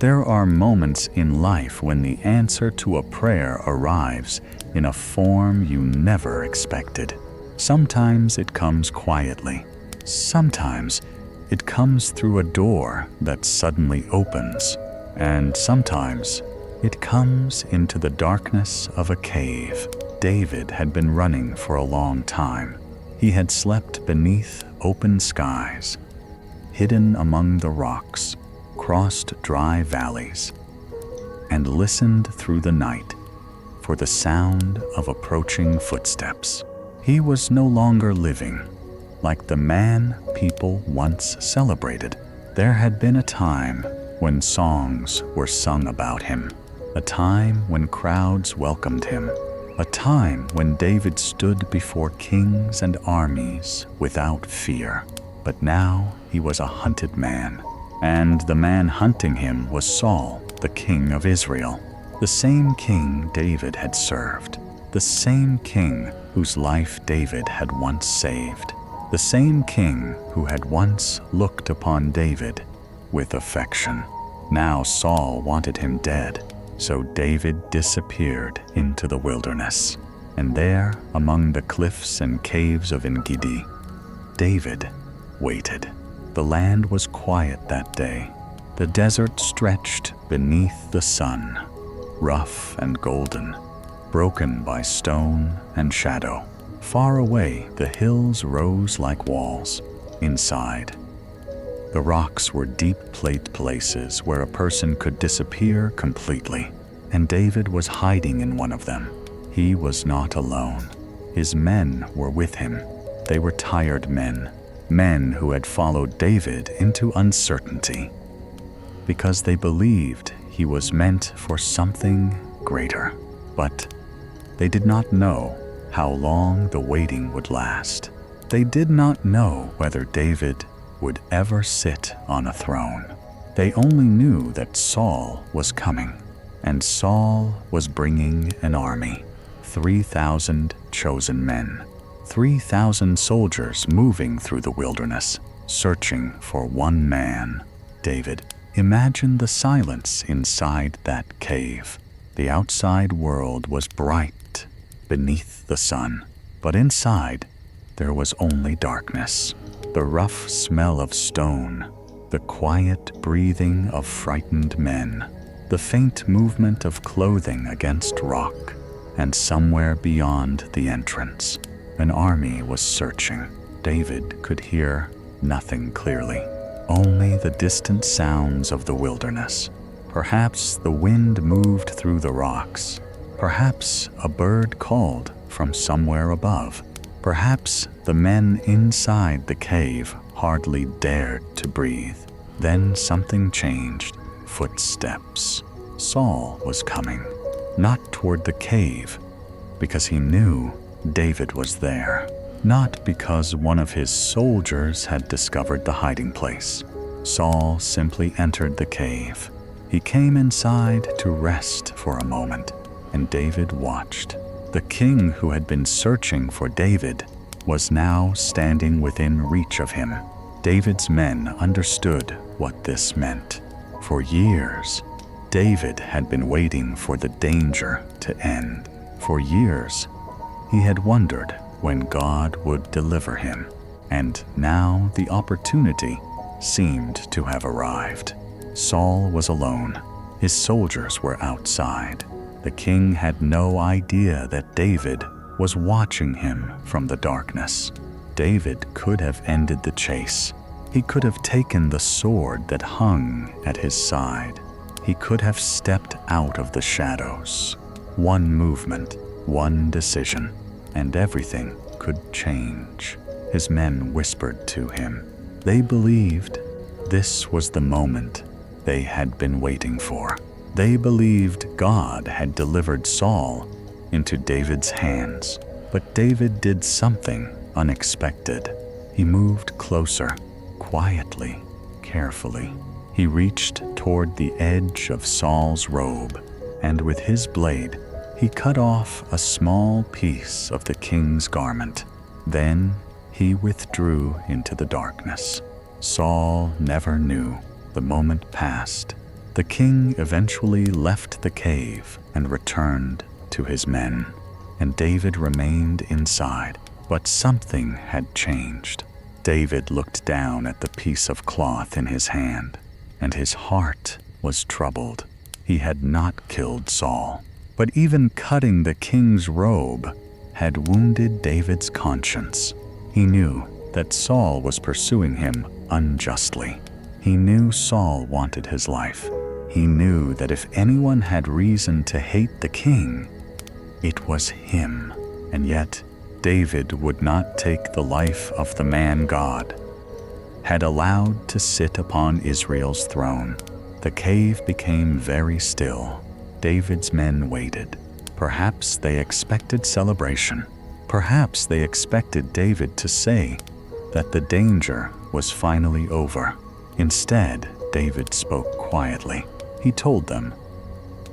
There are moments in life when the answer to a prayer arrives in a form you never expected. Sometimes it comes quietly. Sometimes it comes through a door that suddenly opens. And sometimes it comes into the darkness of a cave. David had been running for a long time. He had slept beneath open skies, hidden among the rocks, crossed dry valleys, and listened through the night for the sound of approaching footsteps. He was no longer living like the man people once celebrated. There had been a time when songs were sung about him, a time when crowds welcomed him, a time when David stood before kings and armies without fear. But now he was a hunted man, and the man hunting him was Saul, the king of Israel, the same king David had served, the same king whose life David had once saved, the same king who had once looked upon David with affection. Now Saul wanted him dead, so David disappeared into the wilderness. And there, among the cliffs and caves of En-gedi, David waited. The land was quiet that day. The desert stretched beneath the sun, rough and golden, broken by stone and shadow. Far away, the hills rose like walls. Inside, the rocks were deep plate places where a person could disappear completely, and David was hiding in one of them. He was not alone. His men were with him. They were tired men who had followed David into uncertainty because they believed he was meant for something greater. But they did not know how long the waiting would last. They did not know whether David would ever sit on a throne. They only knew that Saul was coming, and Saul was bringing an army, 3,000 chosen men, 3,000 soldiers moving through the wilderness, searching for one man, David. Imagine the silence inside that cave. The outside world was bright beneath the sun, but inside there was only darkness. The rough smell of stone, the quiet breathing of frightened men, the faint movement of clothing against rock, and somewhere beyond the entrance, an army was searching. David could hear nothing clearly, only the distant sounds of the wilderness. Perhaps the wind moved through the rocks. Perhaps a bird called from somewhere above. Perhaps the men inside the cave hardly dared to breathe. Then something changed. Footsteps. Saul was coming, not toward the cave, because he knew David was there, not because one of his soldiers had discovered the hiding place. Saul simply entered the cave. He came inside to rest for a moment, and David watched. The king who had been searching for David was now standing within reach of him. David's men understood what this meant. For years, David had been waiting for the danger to end. For years, he had wondered when God would deliver him, and now the opportunity seemed to have arrived. Saul was alone. His soldiers were outside. The king had no idea that David was watching him from the darkness. David could have ended the chase. He could have taken the sword that hung at his side. He could have stepped out of the shadows. One movement, one decision, and everything could change. His men whispered to him. They believed this was the moment they had been waiting for. They believed God had delivered Saul into David's hands. But David did something unexpected. He moved closer, quietly, carefully. He reached toward the edge of Saul's robe, and with his blade, he cut off a small piece of the king's garment. Then he withdrew into the darkness. Saul never knew. The moment passed. The king eventually left the cave and returned to his men, and David remained inside. But something had changed. David looked down at the piece of cloth in his hand, and his heart was troubled. He had not killed Saul, but even cutting the king's robe had wounded David's conscience. He knew that Saul was pursuing him unjustly. He knew Saul wanted his life. He knew that if anyone had reason to hate the king, it was him. And yet, David would not take the life of the man God had allowed to sit upon Israel's throne. The cave became very still. David's men waited. Perhaps they expected celebration. Perhaps they expected David to say that the danger was finally over. Instead, David spoke quietly. He told them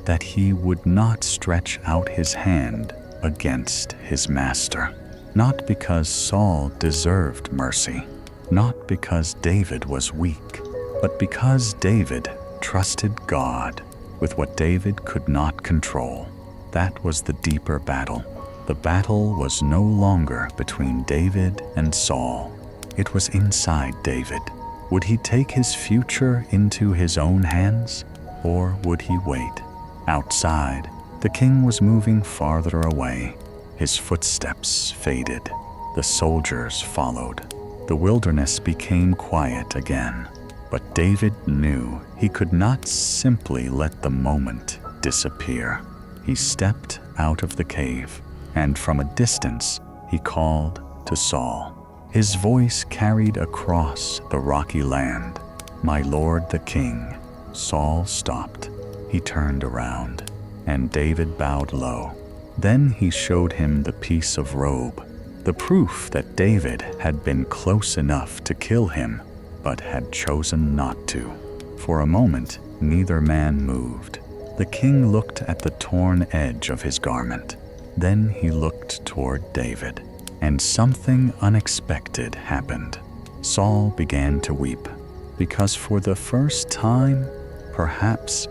that he would not stretch out his hand against his master, not because Saul deserved mercy, not because David was weak, but because David trusted God with what David could not control. That was the deeper battle. The battle was no longer between David and Saul. It was inside David. Would he take his future into his own hands, or would he wait? Outside, the king was moving farther away. His footsteps faded. The soldiers followed. The wilderness became quiet again. But David knew he could not simply let the moment disappear. He stepped out of the cave, and from a distance he called to Saul. His voice carried across the rocky land. "My lord the king." Saul stopped. He turned around, and David bowed low. Then he showed him the piece of robe, the proof that David had been close enough to kill him, but had chosen not to. For a moment, neither man moved. The king looked at the torn edge of his garment. Then he looked toward David, and something unexpected happened. Saul began to weep, because for the first time, perhaps,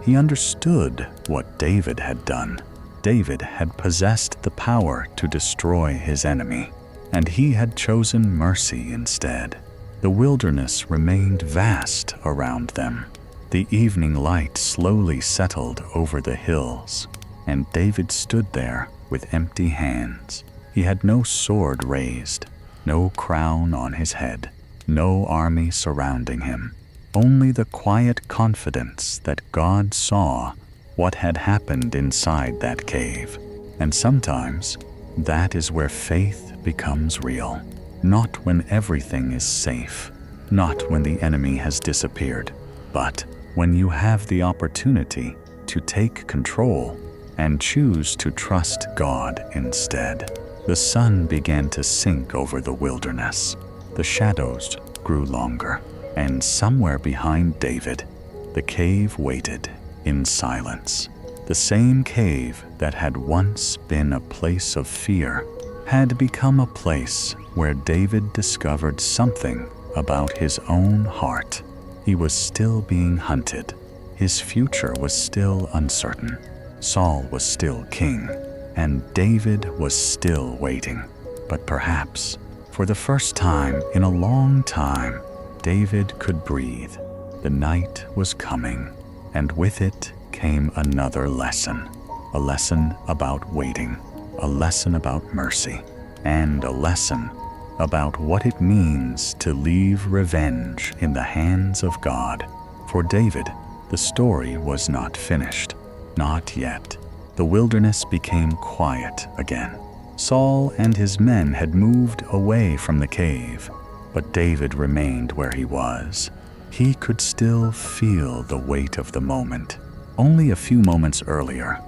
he understood what David had done. David had possessed the power to destroy his enemy, and he had chosen mercy instead. The wilderness remained vast around them. The evening light slowly settled over the hills, and David stood there with empty hands. He had no sword raised, no crown on his head, no army surrounding him. Only the quiet confidence that God saw what had happened inside that cave. And sometimes, that is where faith becomes real. Not when everything is safe, not when the enemy has disappeared, but when you have the opportunity to take control and choose to trust God instead. The sun began to sink over the wilderness. The shadows grew longer, and somewhere behind David, the cave waited in silence. The same cave that had once been a place of fear had become a place where David discovered something about his own heart. He was still being hunted. His future was still uncertain. Saul was still king, and David was still waiting. But perhaps, for the first time in a long time, David could breathe. The night was coming, and with it came another lesson. A lesson about waiting, a lesson about mercy, and a lesson about what it means to leave revenge in the hands of God. For David, the story was not finished. Not yet. The wilderness became quiet again. Saul and his men had moved away from the cave, but David remained where he was. He could still feel the weight of the moment. Only a few moments earlier,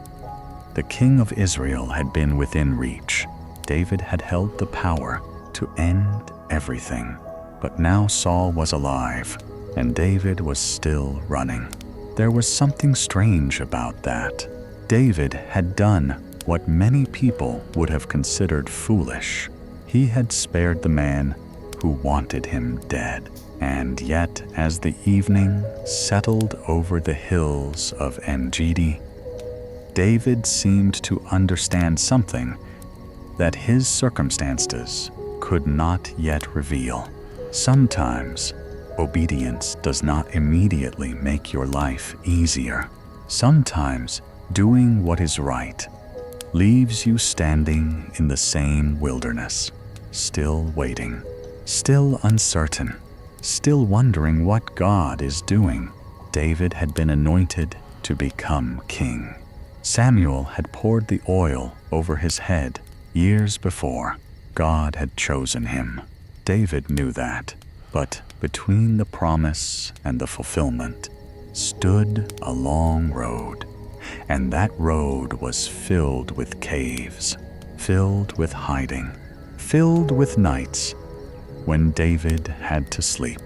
the king of Israel had been within reach. David had held the power to end everything. But now Saul was alive, and David was still running. There was something strange about that. David had done what many people would have considered foolish. He had spared the man who wanted him dead. And yet, as the evening settled over the hills of Engedi, David seemed to understand something that his circumstances could not yet reveal. Sometimes, obedience does not immediately make your life easier. Sometimes, doing what is right leaves you standing in the same wilderness, still waiting, still uncertain, still wondering what God is doing. David had been anointed to become king. Samuel had poured the oil over his head years before. God had chosen him. David knew that. But between the promise and the fulfillment stood a long road. And that road was filled with caves, filled with hiding, filled with nights when David had to sleep,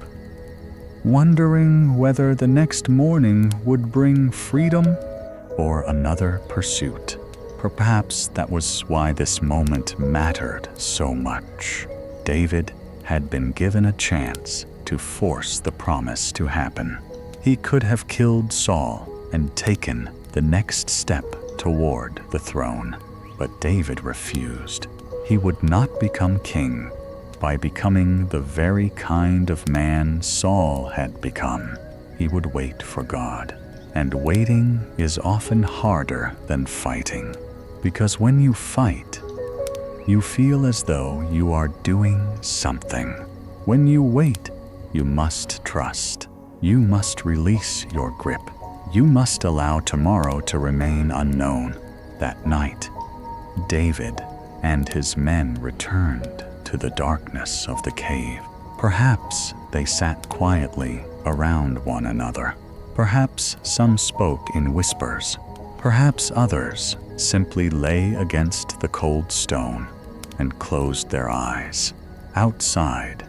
wondering whether the next morning would bring freedom or another pursuit. Perhaps that was why this moment mattered so much. David had been given a chance to force the promise to happen. He could have killed Saul and taken the next step toward the throne, but David refused. He would not become king by becoming the very kind of man Saul had become. He would wait for God. And waiting is often harder than fighting, because when you fight, you feel as though you are doing something. When you wait, you must trust. You must release your grip. You must allow tomorrow to remain unknown. That night, David and his men returned to the darkness of the cave. Perhaps they sat quietly around one another. Perhaps some spoke in whispers. Perhaps others simply lay against the cold stone and closed their eyes. Outside,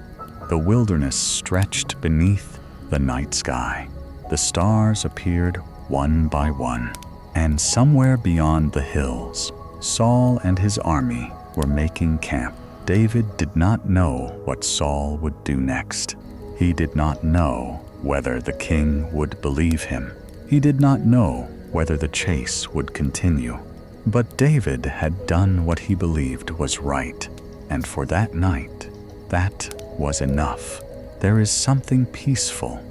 the wilderness stretched beneath the night sky. The stars appeared one by one, and somewhere beyond the hills, Saul and his army were making camp. David did not know what Saul would do next. He did not know whether the king would believe him. He did not know whether the chase would continue. But David had done what he believed was right, and for that night, that was enough. There is something peaceful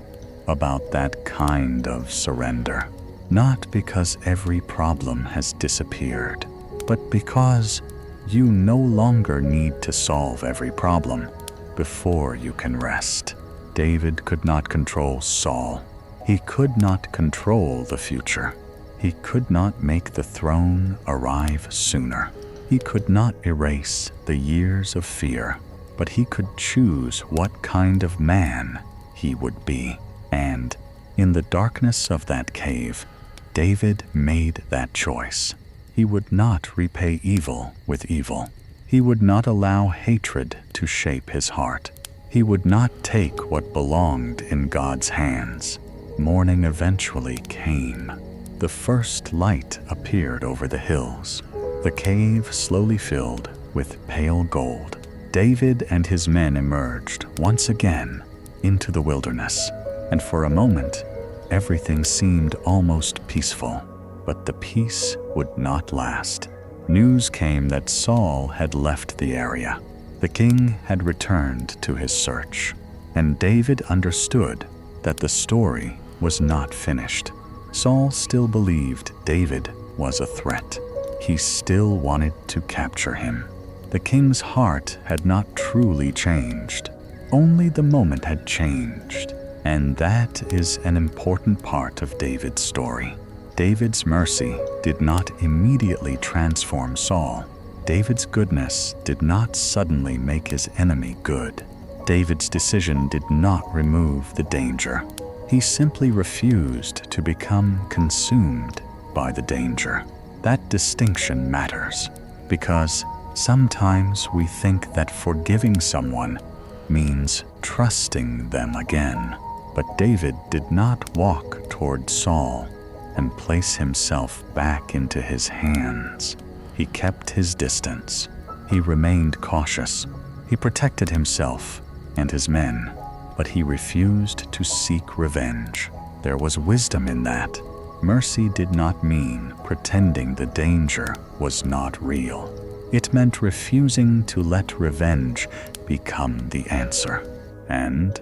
about that kind of surrender, not because every problem has disappeared, but because you no longer need to solve every problem before you can rest. David could not control Saul. He could not control the future. He could not make the throne arrive sooner. He could not erase the years of fear, but he could choose what kind of man he would be. And in the darkness of that cave, David made that choice. He would not repay evil with evil. He would not allow hatred to shape his heart. He would not take what belonged in God's hands. Morning eventually came. The first light appeared over the hills. The cave slowly filled with pale gold. David and his men emerged once again into the wilderness, and for a moment, everything seemed almost peaceful. But the peace would not last. News came that Saul had left the area. The king had returned to his search, and David understood that the story was not finished. Saul still believed David was a threat. He still wanted to capture him. The king's heart had not truly changed. Only the moment had changed, and that is an important part of David's story. David's mercy did not immediately transform Saul. David's goodness did not suddenly make his enemy good. David's decision did not remove the danger. He simply refused to become consumed by the danger. That distinction matters, because sometimes we think that forgiving someone means trusting them again. But David did not walk toward Saul and place himself back into his hands. He kept his distance. He remained cautious. He protected himself and his men. but he refused to seek revenge. There was wisdom in that. Mercy did not mean pretending the danger was not real. It meant refusing to let revenge become the answer. And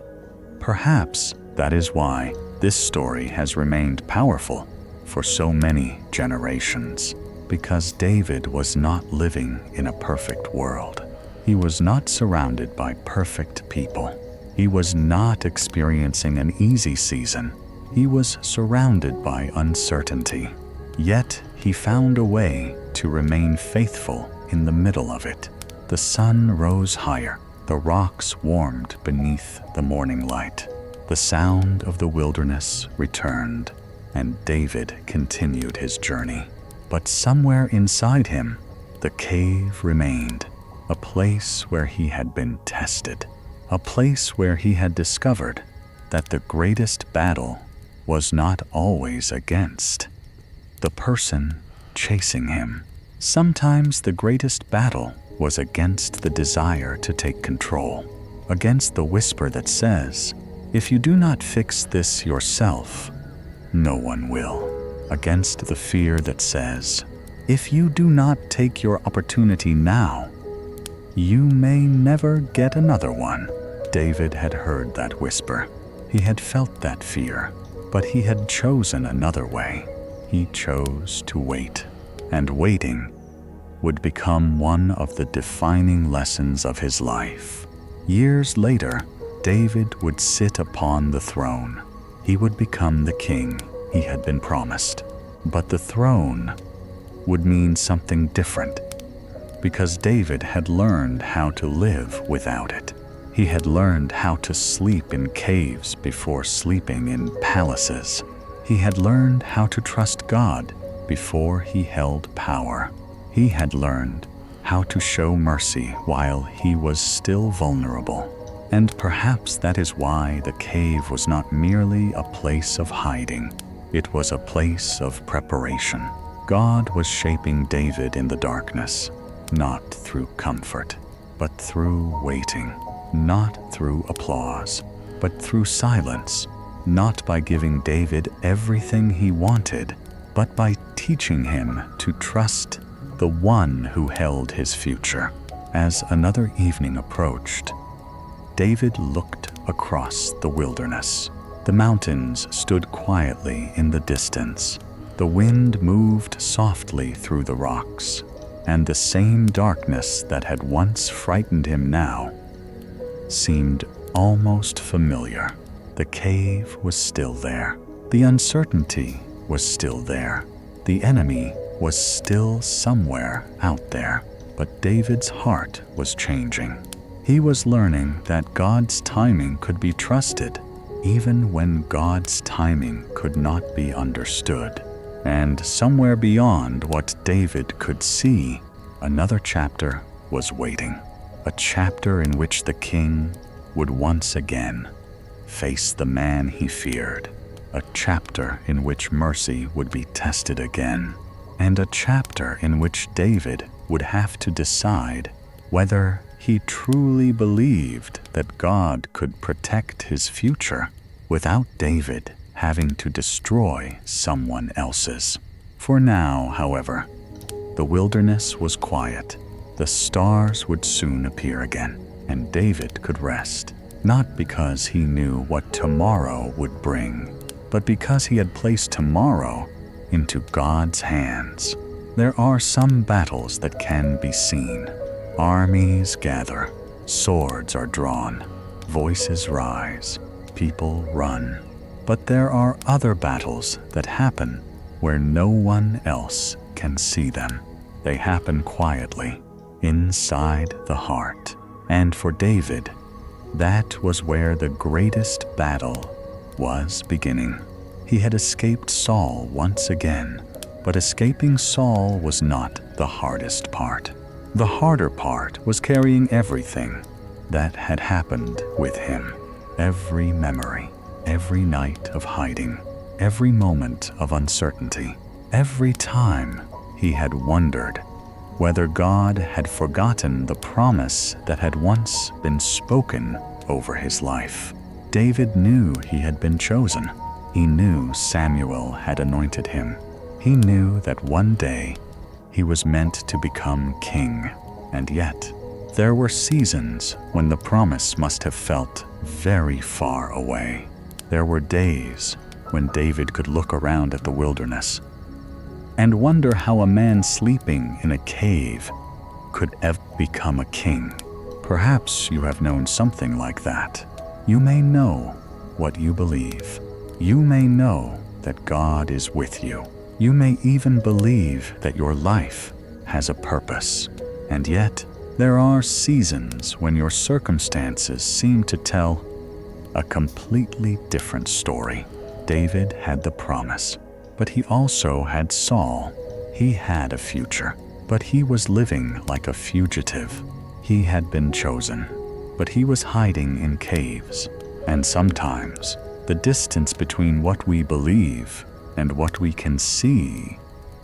perhaps that is why this story has remained powerful for so many generations. Because David was not living in a perfect world. He was not surrounded by perfect people. He was not experiencing an easy season. He was surrounded by uncertainty. Yet he found a way to remain faithful in the middle of it. The sun rose higher. The rocks warmed beneath the morning light. The sound of the wilderness returned, and David continued his journey. But somewhere inside him, the cave remained, a place where he had been tested, a place where he had discovered that the greatest battle was not always against the person chasing him. Sometimes the greatest battle was against the desire to take control, against the whisper that says, "If you do not fix this yourself, no one will." Against the fear that says, "If you do not take your opportunity now, you may never get another one." David had heard that whisper. He had felt that fear, but he had chosen another way. He chose to wait, and waiting would become one of the defining lessons of his life. Years later, David would sit upon the throne. He would become the king he had been promised. But the throne would mean something different, because David had learned how to live without it. He had learned how to sleep in caves before sleeping in palaces. He had learned how to trust God before he held power. He had learned how to show mercy while he was still vulnerable. And perhaps that is why the cave was not merely a place of hiding. It was a place of preparation. God was shaping David in the darkness, not through comfort, but through waiting, not through applause, but through silence, not by giving David everything he wanted, but by teaching him to trust the one who held his future. As another evening approached, David looked across the wilderness. The mountains stood quietly in the distance. The wind moved softly through the rocks, and the same darkness that had once frightened him now seemed almost familiar. The cave was still there. The uncertainty was still there. The enemy was still somewhere out there. But David's heart was changing. He was learning that God's timing could be trusted, even when God's timing could not be understood. And somewhere beyond what David could see, another chapter was waiting. A chapter in which the king would once again face the man he feared. A chapter in which mercy would be tested again. And a chapter in which David would have to decide whether he truly believed that God could protect his future without David having to destroy someone else's. For now, however, the wilderness was quiet. The stars would soon appear again, and David could rest, not because he knew what tomorrow would bring, but because he had placed tomorrow into God's hands. There are some battles that can be seen. Armies gather, swords are drawn, voices rise, people run. But there are other battles that happen where no one else can see them. They happen quietly, inside the heart. And for David, that was where the greatest battle was beginning. He had escaped Saul once again, but escaping Saul was not the hardest part. The harder part was carrying everything that had happened with him. Every memory, every night of hiding, every moment of uncertainty, every time he had wondered whether God had forgotten the promise that had once been spoken over his life. David knew he had been chosen. He knew Samuel had anointed him. He knew that one day he was meant to become king. And yet, there were seasons when the promise must have felt very far away. There were days when David could look around at the wilderness and wonder how a man sleeping in a cave could ever become a king. Perhaps you have known something like that. You may know what you believe. You may know that God is with you. You may even believe that your life has a purpose. And yet, there are seasons when your circumstances seem to tell a completely different story. David had the promise, but he also had Saul. He had a future, but he was living like a fugitive. He had been chosen, but he was hiding in caves. And sometimes, the distance between what we believe and what we can see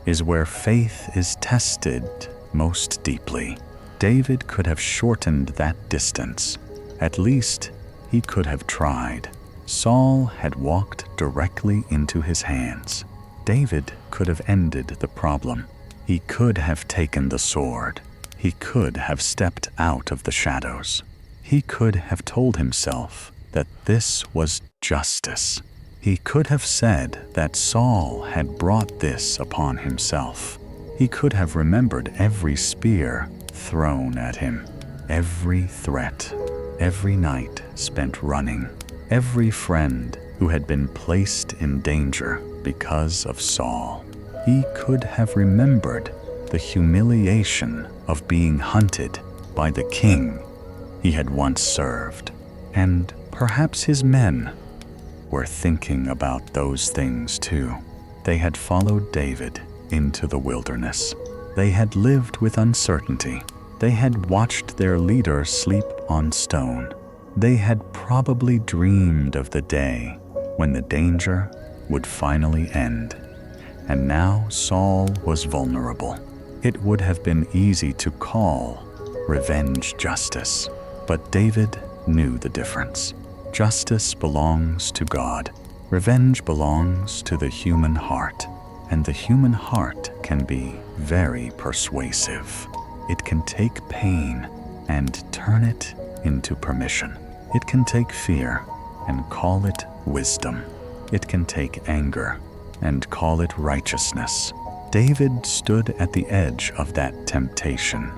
is where faith is tested most deeply. David could have shortened that distance. At least, he could have tried. Saul had walked directly into his hands. David could have ended the problem. He could have taken the sword. He could have stepped out of the shadows. He could have told himself that this was justice. He could have said that Saul had brought this upon himself. He could have remembered every spear thrown at him, every threat, every night spent running, every friend who had been placed in danger because of Saul. He could have remembered the humiliation of being hunted by the king he had once served. And perhaps his men were thinking about those things too. They had followed David into the wilderness. They had lived with uncertainty. They had watched their leader sleep on stone. They had probably dreamed of the day when the danger would finally end. And now Saul was vulnerable. It would have been easy to call revenge justice, but David knew the difference. Justice belongs to God. Revenge belongs to the human heart, and the human heart can be very persuasive. It can take pain and turn it into permission. It can take fear and call it wisdom. It can take anger and call it righteousness. David stood at the edge of that temptation,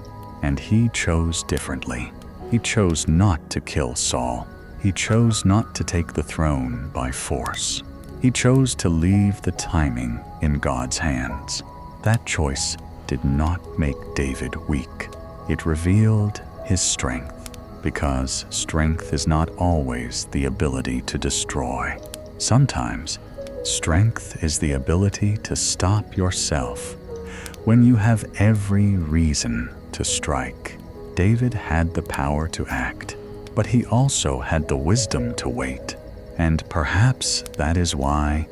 and he chose differently. He chose not to kill Saul. He chose not to take the throne by force. He chose to leave the timing in God's hands. That choice did not make David weak. It revealed his strength, because strength is not always the ability to destroy. Sometimes, strength is the ability to stop yourself when you have every reason to strike. David had the power to act, but he also had the wisdom to wait. And perhaps that is why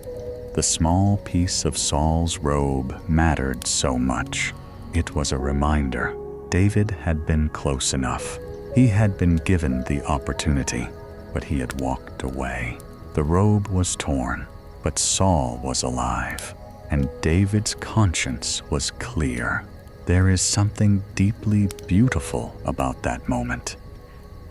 the small piece of Saul's robe mattered so much. It was a reminder. David had been close enough. He had been given the opportunity, but he had walked away. The robe was torn, but Saul was alive, and David's conscience was clear. There is something deeply beautiful about that moment.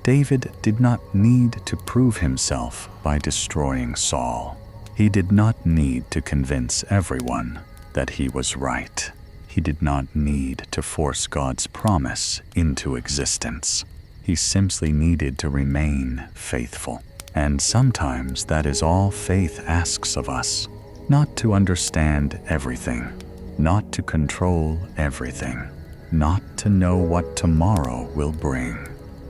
David did not need to prove himself by destroying Saul. He did not need to convince everyone that he was right. He did not need to force God's promise into existence. He simply needed to remain faithful. And sometimes that is all faith asks of us. Not to understand everything, not to control everything, not to know what tomorrow will bring,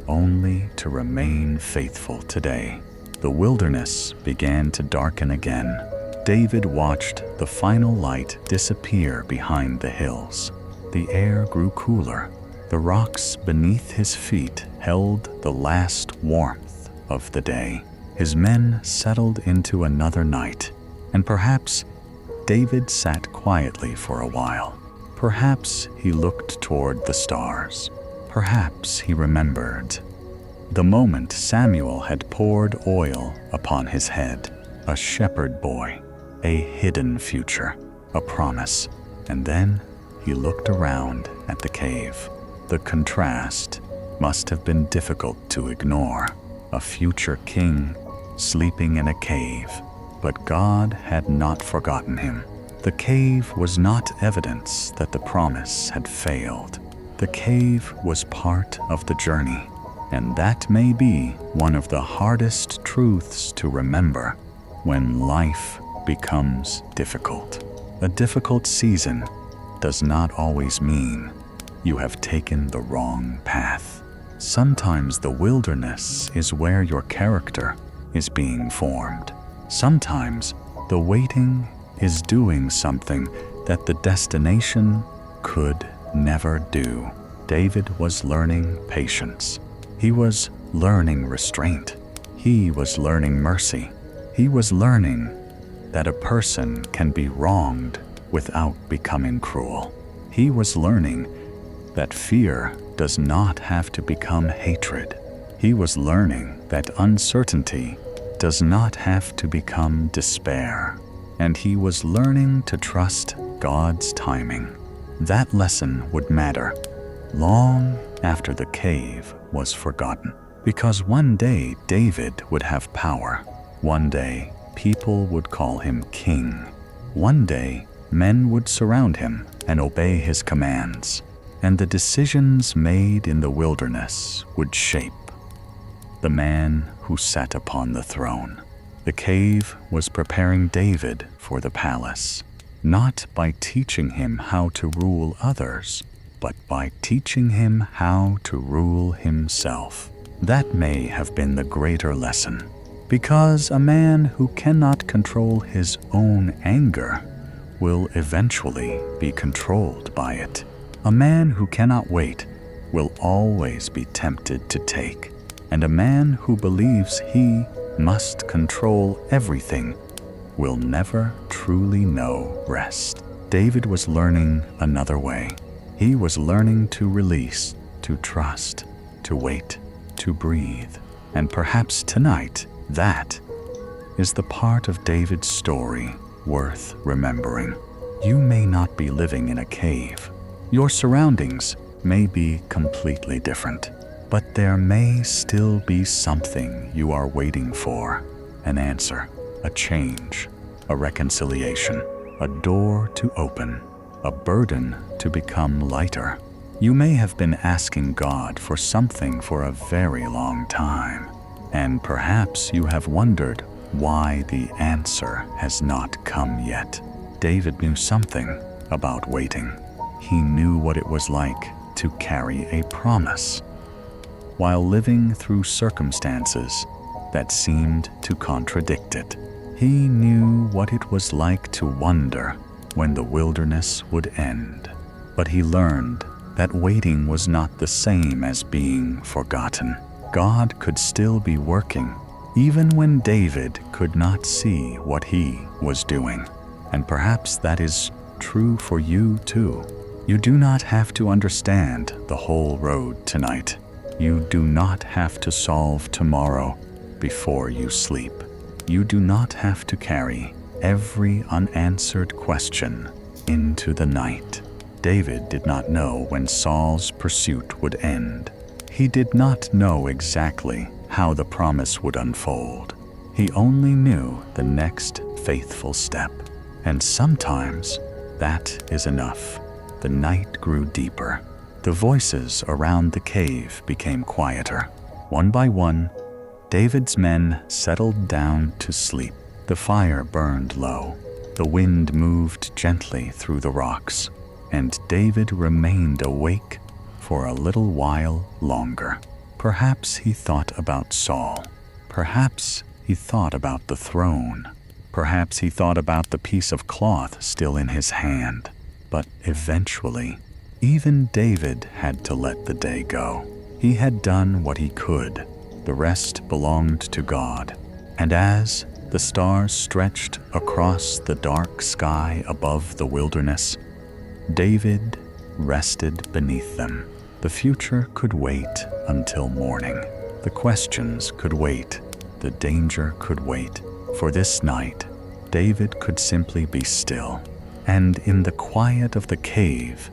only to remain faithful today. The wilderness began to darken again. David watched the final light disappear behind the hills. The air grew cooler. The rocks beneath his feet held the last warmth of the day. His men settled into another night, and perhaps David sat quietly for a while. Perhaps he looked toward the stars. Perhaps he remembered The moment Samuel had poured oil upon his head, a shepherd boy, a hidden future, a promise, and then he looked around at the cave. The contrast must have been difficult to ignore. A future king sleeping in a cave, but God had not forgotten him. The cave was not evidence that the promise had failed. The cave was part of the journey, and that may be one of the hardest truths to remember when life becomes difficult. A difficult season does not always mean you have taken the wrong path. Sometimes the wilderness is where your character is being formed. Sometimes the waiting is doing something that the destination could never do. David was learning patience. He was learning restraint. He was learning mercy. He was learning that a person can be wronged without becoming cruel. He was learning that fear does not have to become hatred. He was learning that uncertainty does not have to become despair. And he was learning to trust God's timing. That lesson would matter long after the cave was forgotten, because one day David would have power. One day people would call him king. One day men would surround him and obey his commands, and the decisions made in the wilderness would shape the man who sat upon the throne. The cave was preparing David for the palace, not by teaching him how to rule others, but by teaching him how to rule himself. That may have been the greater lesson, because a man who cannot control his own anger will eventually be controlled by it. A man who cannot wait will always be tempted to take, and a man who believes he must control everything will never truly know rest. David was learning another way. He was learning to release, to trust, to wait, to breathe. And perhaps tonight, that is the part of David's story worth remembering. You may not be living in a cave. Your surroundings may be completely different, but there may still be something you are waiting for. An answer, a change, a reconciliation, a door to open, a burden to become lighter. You may have been asking God for something for a very long time, and perhaps you have wondered why the answer has not come yet. David knew something about waiting. He knew what it was like to carry a promise while living through circumstances that seemed to contradict it. He knew what it was like to wonder when the wilderness would end. But he learned that waiting was not the same as being forgotten. God could still be working, even when David could not see what he was doing. And perhaps that is true for you too. You do not have to understand the whole road tonight. You do not have to solve tomorrow before you sleep. You do not have to carry every unanswered question into the night. David did not know when Saul's pursuit would end. He did not know exactly how the promise would unfold. He only knew the next faithful step. And sometimes that is enough. The night grew deeper. The voices around the cave became quieter. One by one, David's men settled down to sleep. The fire burned low. The wind moved gently through the rocks, and David remained awake for a little while longer. Perhaps he thought about Saul. Perhaps he thought about the throne. Perhaps he thought about the piece of cloth still in his hand. But eventually, even David had to let the day go. He had done what he could. The rest belonged to God. And as the stars stretched across the dark sky above the wilderness, David rested beneath them. The future could wait until morning. The questions could wait. The danger could wait. For this night, David could simply be still. And in the quiet of the cave,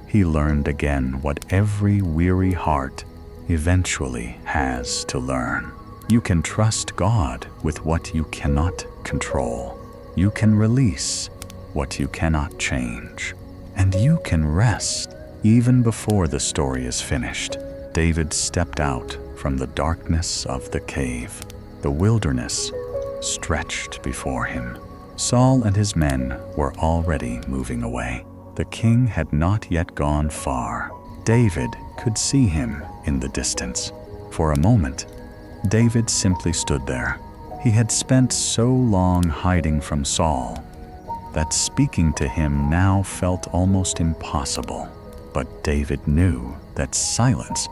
he learned again what every weary heart eventually has to learn. You can trust God with what you cannot control. You can release what you cannot change. And you can rest even before the story is finished. David stepped out from the darkness of the cave. The wilderness stretched before him. Saul and his men were already moving away. The king had not yet gone far. David could see him in the distance. For a moment, David simply stood there. He had spent so long hiding from Saul that speaking to him now felt almost impossible. But David knew that silence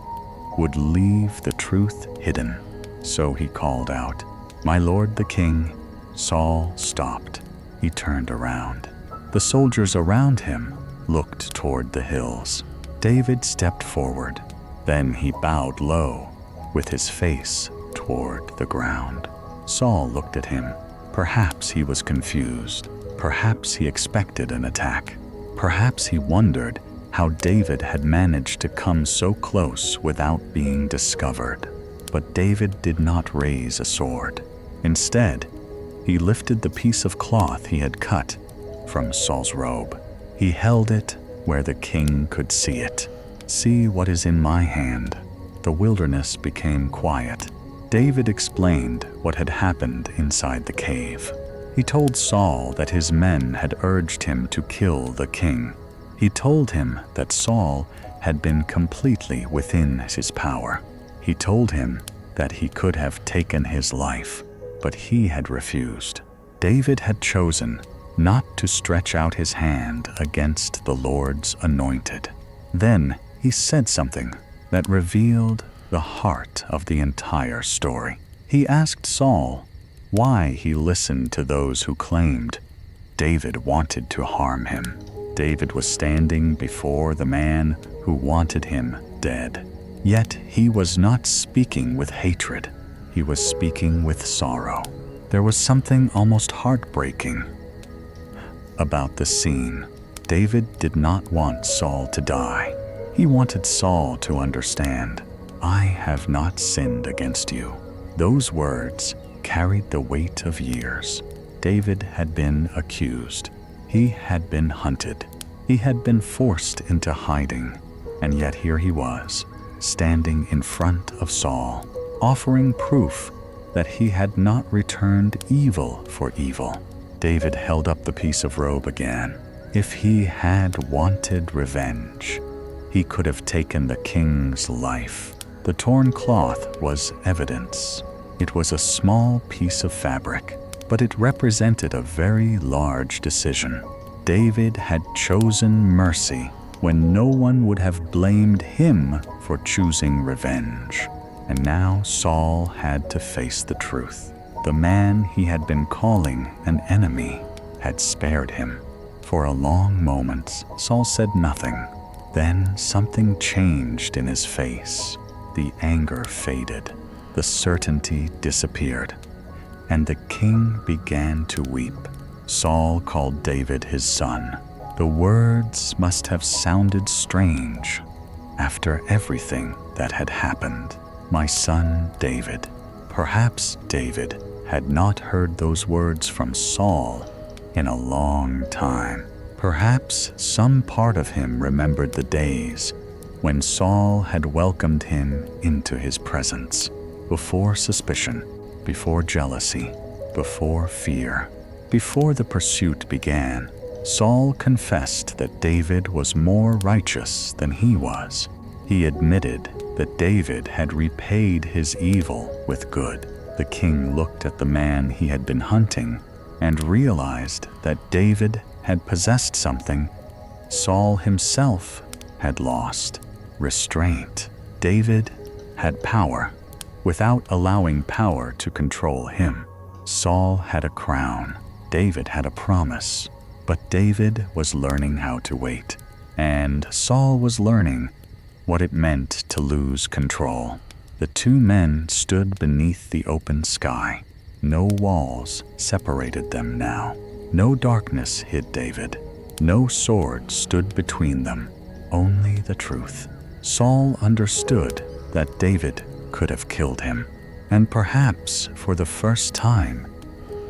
would leave the truth hidden. So he called out, "My lord the king." Saul stopped. He turned around. The soldiers around him looked toward the hills. David stepped forward. Then he bowed low, with his face toward the ground. Saul looked at him. Perhaps he was confused. Perhaps he expected an attack. Perhaps he wondered how David had managed to come so close without being discovered. But David did not raise a sword. Instead, he lifted the piece of cloth he had cut from Saul's robe. He held it where the king could see it. "See what is in my hand." The wilderness became quiet. David explained what had happened inside the cave. He told Saul that his men had urged him to kill the king. He told him that Saul had been completely within his power. He told him that he could have taken his life, but he had refused. David had chosen not to stretch out his hand against the Lord's anointed. Then he said something that revealed the heart of the entire story. He asked Saul why he listened to those who claimed David wanted to harm him. David was standing before the man who wanted him dead. Yet he was not speaking with hatred. He was speaking with sorrow. There was something almost heartbreaking about the scene. David did not want Saul to die. He wanted Saul to understand, "I have not sinned against you." Those words carried the weight of years. David had been accused. He had been hunted. He had been forced into hiding. And yet here he was, standing in front of Saul, offering proof that he had not returned evil for evil. David held up the piece of robe again. If he had wanted revenge, he could have taken the king's life. The torn cloth was evidence. It was a small piece of fabric, but it represented a very large decision. David had chosen mercy when no one would have blamed him for choosing revenge. And now Saul had to face the truth. The man he had been calling an enemy had spared him. For a long moment, Saul said nothing. Then something changed in his face. The anger faded. The certainty disappeared. And the king began to weep. Saul called David his son. The words must have sounded strange after everything that had happened. "My son David." Perhaps David had not heard those words from Saul in a long time. Perhaps some part of him remembered the days when Saul had welcomed him into his presence, before suspicion, before jealousy, before fear. Before the pursuit began, Saul confessed that David was more righteous than he was. He admitted that David had repaid his evil with good. The king looked at the man he had been hunting and realized that David had possessed something Saul himself had lost: restraint. David had power without allowing power to control him. Saul had a crown. David had a promise. But David was learning how to wait, and Saul was learning what it meant to lose control. The two men stood beneath the open sky. No walls separated them now. No darkness hid David. No sword stood between them. Only the truth. Saul understood that David could have killed him. And perhaps for the first time,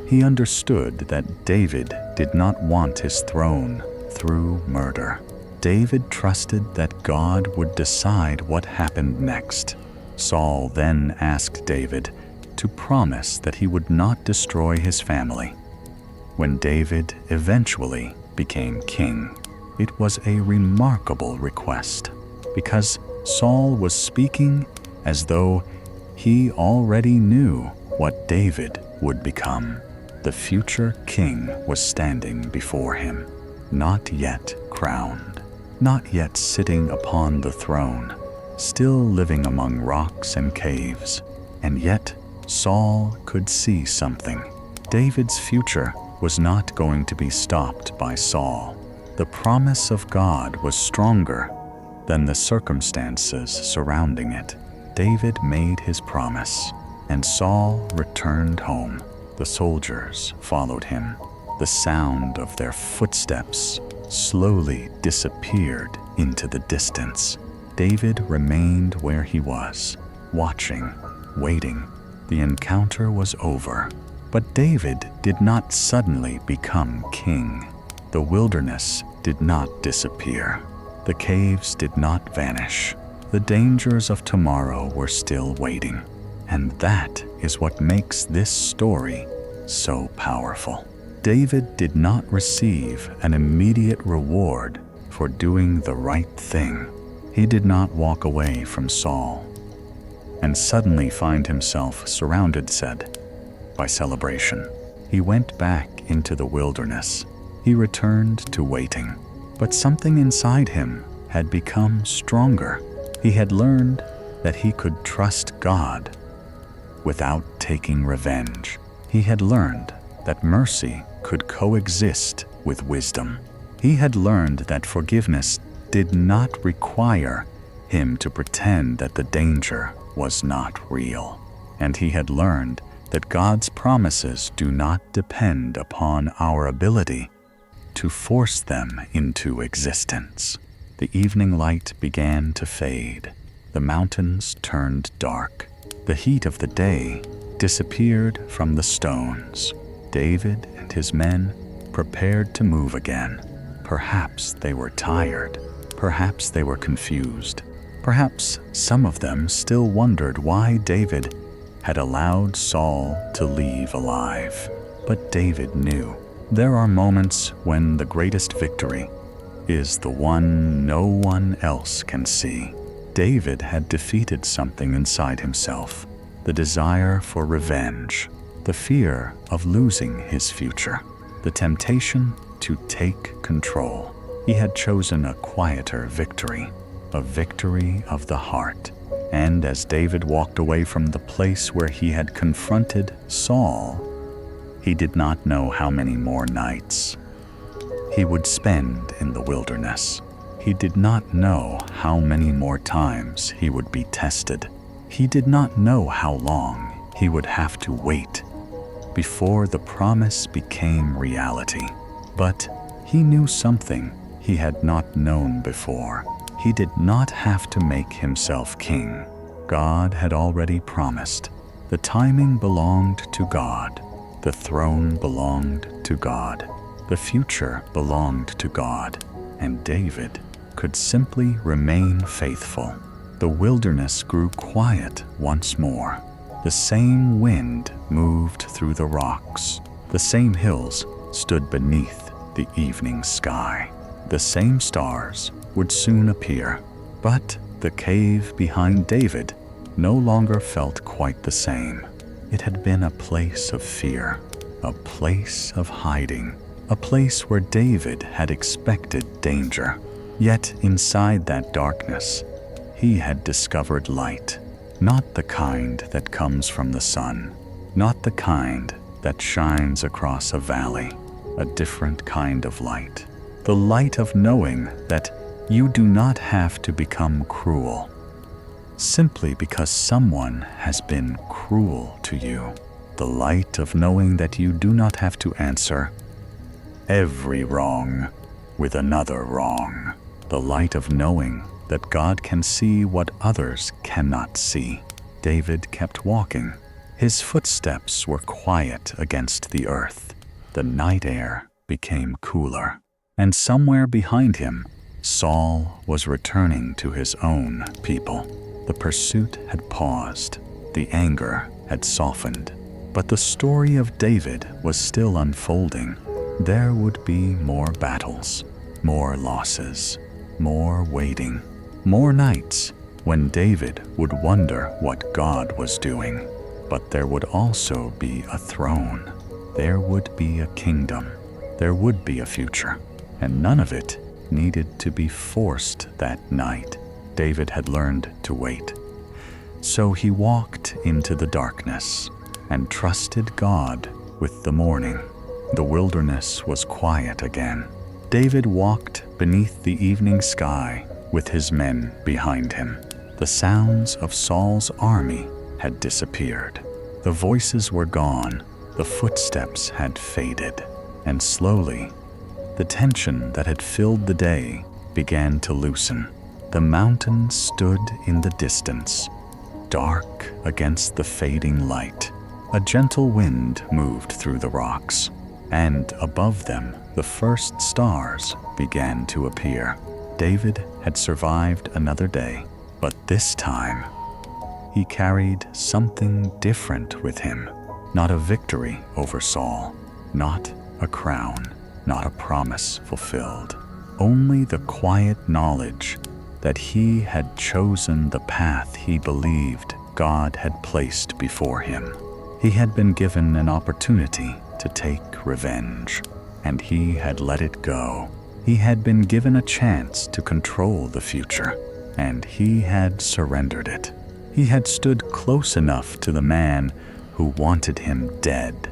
he understood that David did not want his throne through murder. David trusted that God would decide what happened next. Saul then asked David to promise that he would not destroy his family. When David eventually became king, it was a remarkable request, because Saul was speaking as though he already knew what David would become. The future king was standing before him, not yet crowned, not yet sitting upon the throne, still living among rocks and caves. And yet, Saul could see something. David's future was not going to be stopped by Saul. The promise of God was stronger than the circumstances surrounding it. David made his promise, and Saul returned home. The soldiers followed him. The sound of their footsteps slowly disappeared into the distance. David remained where he was, watching, waiting. The encounter was over, but David did not suddenly become king. The wilderness did not disappear. The caves did not vanish. The dangers of tomorrow were still waiting. And that is what makes this story so powerful. David did not receive an immediate reward for doing the right thing. He did not walk away from Saul and suddenly find himself surrounded, by celebration. He went back into the wilderness. He returned to waiting. But something inside him had become stronger. He had learned that he could trust God without taking revenge. He had learned that mercy could coexist with wisdom. He had learned that forgiveness did not require him to pretend that the danger was not real. And he had learned that God's promises do not depend upon our ability to force them into existence. The evening light began to fade. The mountains turned dark. The heat of the day disappeared from the stones. David and his men prepared to move again. Perhaps they were tired. Perhaps they were confused. Perhaps some of them still wondered why David had allowed Saul to leave alive. But David knew. There are moments when the greatest victory is the one no one else can see. David had defeated something inside himself, the desire for revenge, the fear of losing his future, the temptation to take control. He had chosen a quieter victory, a victory of the heart. And as David walked away from the place where he had confronted Saul, he did not know how many more nights he would spend in the wilderness. He did not know how many more times he would be tested. He did not know how long he would have to wait before the promise became reality. But he knew something he had not known before. He did not have to make himself king. God had already promised. The timing belonged to God. The throne belonged to God. The future belonged to God. And David could simply remain faithful. The wilderness grew quiet once more. The same wind moved through the rocks. The same hills stood beneath the evening sky. The same stars would soon appear. But the cave behind David no longer felt quite the same. It had been a place of fear, a place of hiding, a place where David had expected danger. Yet inside that darkness, he had discovered light, not the kind that comes from the sun, not the kind that shines across a valley, a different kind of light, the light of knowing that you do not have to become cruel simply because someone has been cruel to you. The light of knowing that you do not have to answer every wrong with another wrong. The light of knowing that God can see what others cannot see. David kept walking. His footsteps were quiet against the earth. The night air became cooler, and somewhere behind him, Saul was returning to his own people. The pursuit had paused. The anger had softened. But the story of David was still unfolding. There would be more battles, more losses, more waiting, more nights when David would wonder what God was doing. But there would also be a throne. There would be a kingdom. There would be a future. And none of it needed to be forced that night. David had learned to wait. So he walked into the darkness and trusted God with the morning. The wilderness was quiet again. David walked beneath the evening sky with his men behind him. The sounds of Saul's army had disappeared. The voices were gone. The footsteps had faded. And slowly, the tension that had filled the day began to loosen. The mountain stood in the distance, dark against the fading light. A gentle wind moved through the rocks, and above them the first stars began to appear. David had survived another day, but this time he carried something different with him. Not a victory over Saul, not a crown, not a promise fulfilled. Only the quiet knowledge that he had chosen the path he believed God had placed before him. He had been given an opportunity to take revenge, and he had let it go. He had been given a chance to control the future, and he had surrendered it. He had stood close enough to the man who wanted him dead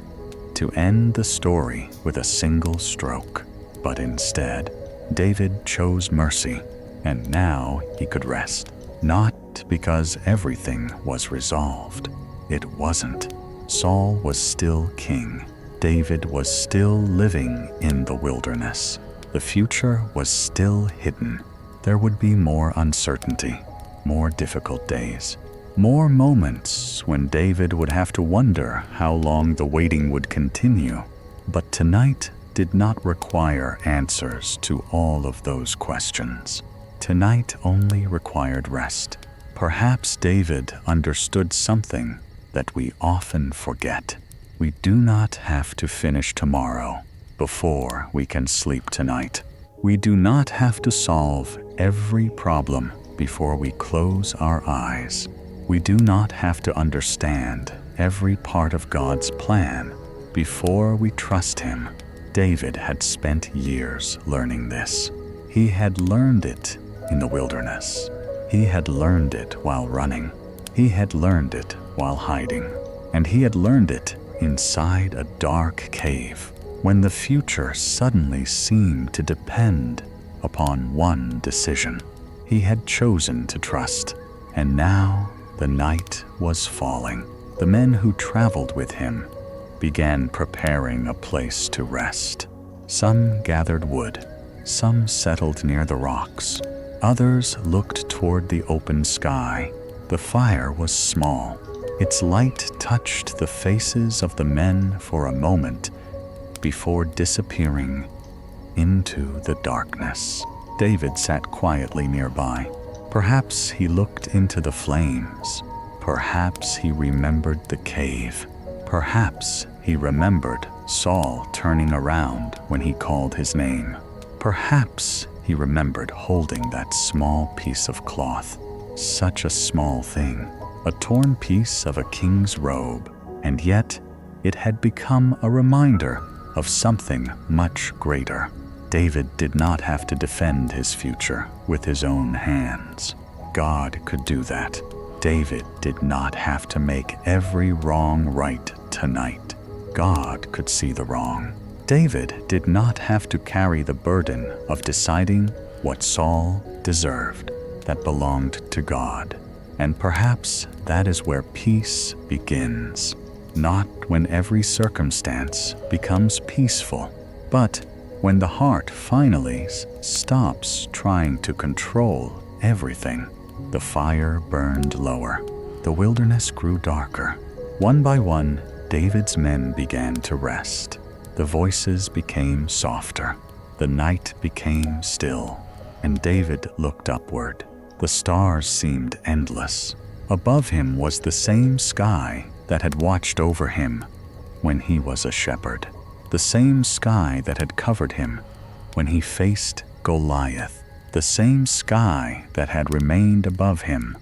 to end the story with a single stroke. But instead, David chose mercy, and now he could rest. Not because everything was resolved. It wasn't. Saul was still king. David was still living in the wilderness. The future was still hidden. There would be more uncertainty, more difficult days, more moments when David would have to wonder how long the waiting would continue. But tonight did not require answers to all of those questions. Tonight only required rest. Perhaps David understood something that we often forget. We do not have to finish tomorrow before we can sleep tonight. We do not have to solve every problem before we close our eyes. We do not have to understand every part of God's plan before we trust Him. David had spent years learning this. He had learned it in the wilderness. He had learned it while running. He had learned it while hiding. And he had learned it inside a dark cave when the future suddenly seemed to depend upon one decision. He had chosen to trust, and now the night was falling. The men who traveled with him began preparing a place to rest. Some gathered wood, some settled near the rocks, others looked toward the open sky. The fire was small. Its light touched the faces of the men for a moment before disappearing into the darkness. David sat quietly nearby. Perhaps he looked into the flames. Perhaps he remembered the cave. Perhaps he remembered Saul turning around when he called his name. Perhaps he remembered holding that small piece of cloth. Such a small thing, a torn piece of a king's robe, and yet it had become a reminder of something much greater. David did not have to defend his future with his own hands. God could do that. David did not have to make every wrong right tonight. God could see the wrong. David did not have to carry the burden of deciding what Saul deserved. That belonged to God. And perhaps that is where peace begins. Not when every circumstance becomes peaceful, but when the heart finally stops trying to control everything. The fire burned lower. The wilderness grew darker. One by one, David's men began to rest. The voices became softer. The night became still, and David looked upward. The stars seemed endless. Above him was the same sky that had watched over him when he was a shepherd, the same sky that had covered him when he faced Goliath, the same sky that had remained above him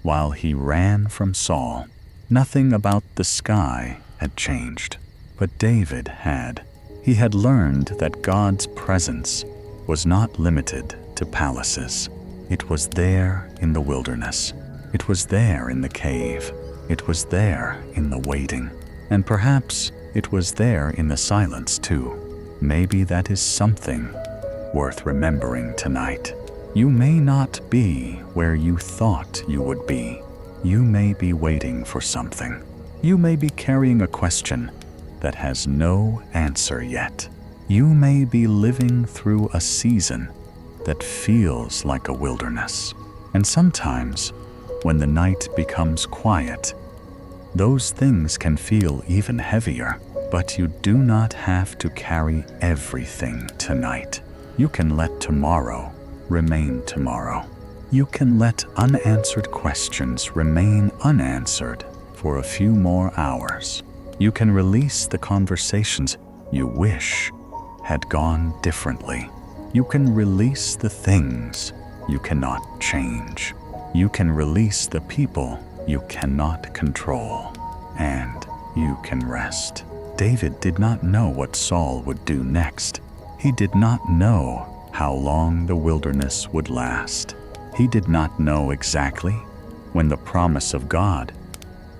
while he ran from Saul. Nothing about the sky had changed, but David had. He had learned that God's presence was not limited to palaces. It was there in the wilderness. It was there in the cave. It was there in the waiting. And perhaps it was there in the silence too. Maybe that is something worth remembering tonight. You may not be where you thought you would be. You may be waiting for something. You may be carrying a question that has no answer yet. You may be living through a season that feels like a wilderness. And sometimes, when the night becomes quiet, those things can feel even heavier. But you do not have to carry everything tonight. You can let tomorrow remain tomorrow. You can let unanswered questions remain unanswered for a few more hours. You can release the conversations you wish had gone differently. You can release the things you cannot change. You can release the people you cannot control. And you can rest. David did not know what Saul would do next. He did not know how long the wilderness would last. He did not know exactly when the promise of God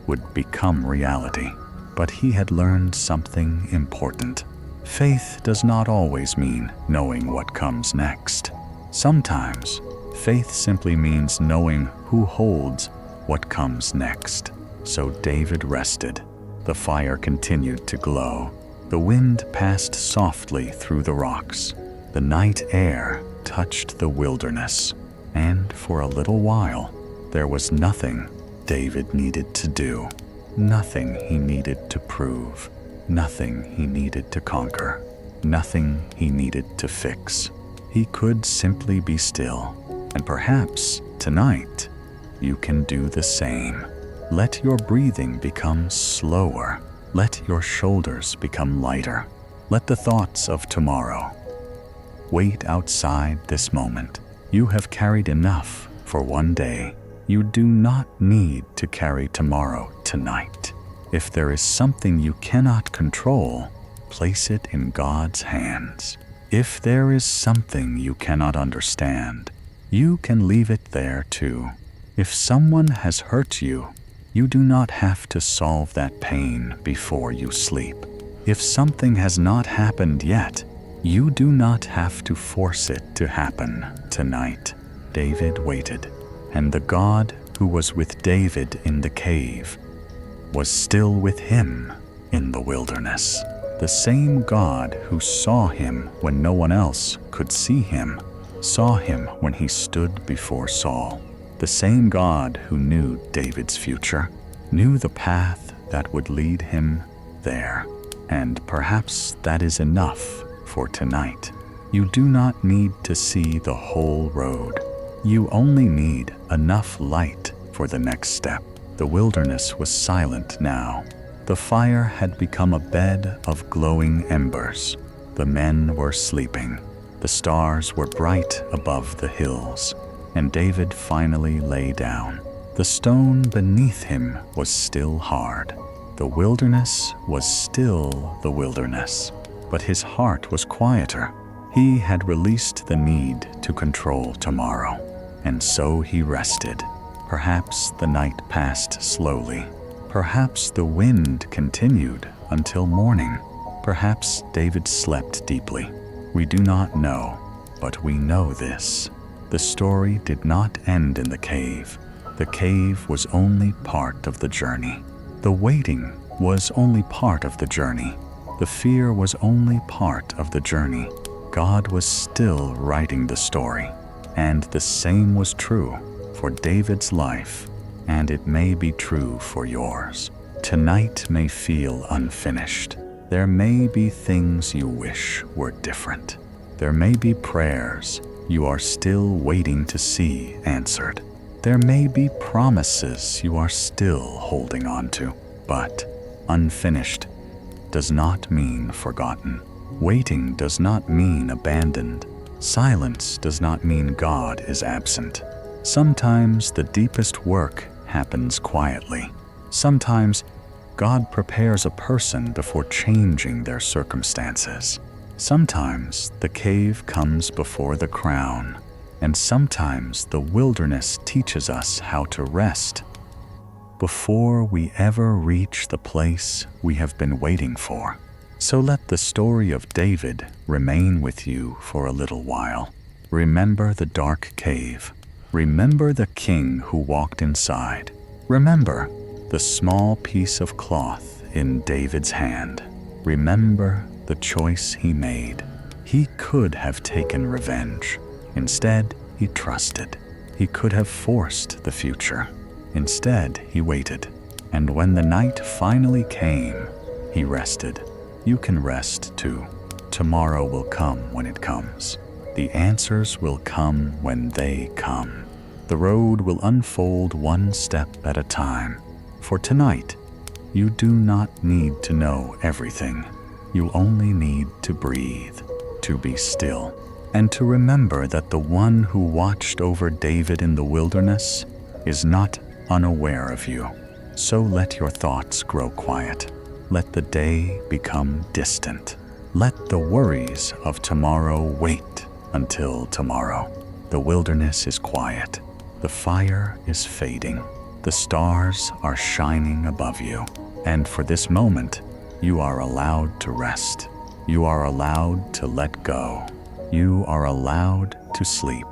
would become reality. But he had learned something important. Faith does not always mean knowing what comes next. Sometimes, faith simply means knowing who holds what comes next. So David rested. The fire continued to glow. The wind passed softly through the rocks. The night air touched the wilderness. And for a little while, there was nothing David needed to do. Nothing he needed to prove. Nothing he needed to conquer. Nothing he needed to fix. He could simply be still. And perhaps tonight, you can do the same. Let your breathing become slower. Let your shoulders become lighter. Let the thoughts of tomorrow wait outside this moment. You have carried enough for one day. You do not need to carry tomorrow tonight. If there is something you cannot control, place it in God's hands. If there is something you cannot understand, you can leave it there too. If someone has hurt you, you do not have to solve that pain before you sleep. If something has not happened yet, you do not have to force it to happen tonight. David waited, and the God who was with David in the cave was still with him in the wilderness. The same God who saw him when no one else could see him, saw him when he stood before Saul. The same God who knew David's future, knew the path that would lead him there. And perhaps that is enough for tonight. You do not need to see the whole road. You only need enough light for the next step. The wilderness was silent now. The fire had become a bed of glowing embers. The men were sleeping. The stars were bright above the hills. And David finally lay down. The stone beneath him was still hard. The wilderness was still the wilderness. But his heart was quieter. He had released the need to control tomorrow. And so he rested. Perhaps the night passed slowly. Perhaps the wind continued until morning. Perhaps David slept deeply. We do not know, but we know this. The story did not end in the cave. The cave was only part of the journey. The waiting was only part of the journey. The fear was only part of the journey. God was still writing the story. And the same was true for David's life, and it may be true for yours. Tonight may feel unfinished. There may be things you wish were different. There may be prayers you are still waiting to see answered. There may be promises you are still holding on to. But unfinished does not mean forgotten. Waiting does not mean abandoned. Silence does not mean God is absent. Sometimes the deepest work happens quietly. Sometimes God prepares a person before changing their circumstances. Sometimes the cave comes before the crown, and sometimes the wilderness teaches us how to rest before we ever reach the place we have been waiting for. So let the story of David remain with you for a little while. Remember the dark cave. Remember the king who walked inside. Remember the small piece of cloth in David's hand. Remember the choice he made. He could have taken revenge. Instead, he trusted. He could have forced the future. Instead, he waited. And when the night finally came, he rested. You can rest too. Tomorrow will come when it comes. The answers will come when they come. The road will unfold one step at a time. For tonight, you do not need to know everything. You only need to breathe, to be still, and to remember that the one who watched over David in the wilderness is not unaware of you. So let your thoughts grow quiet. Let the day become distant. Let the worries of tomorrow wait until tomorrow. The wilderness is quiet. The fire is fading. The stars are shining above you. And for this moment, you are allowed to rest. You are allowed to let go. You are allowed to sleep.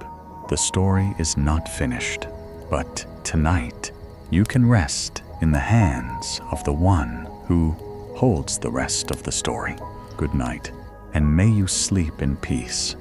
The story is not finished, but tonight you can rest in the hands of the one who holds the rest of the story. Good night, and may you sleep in peace.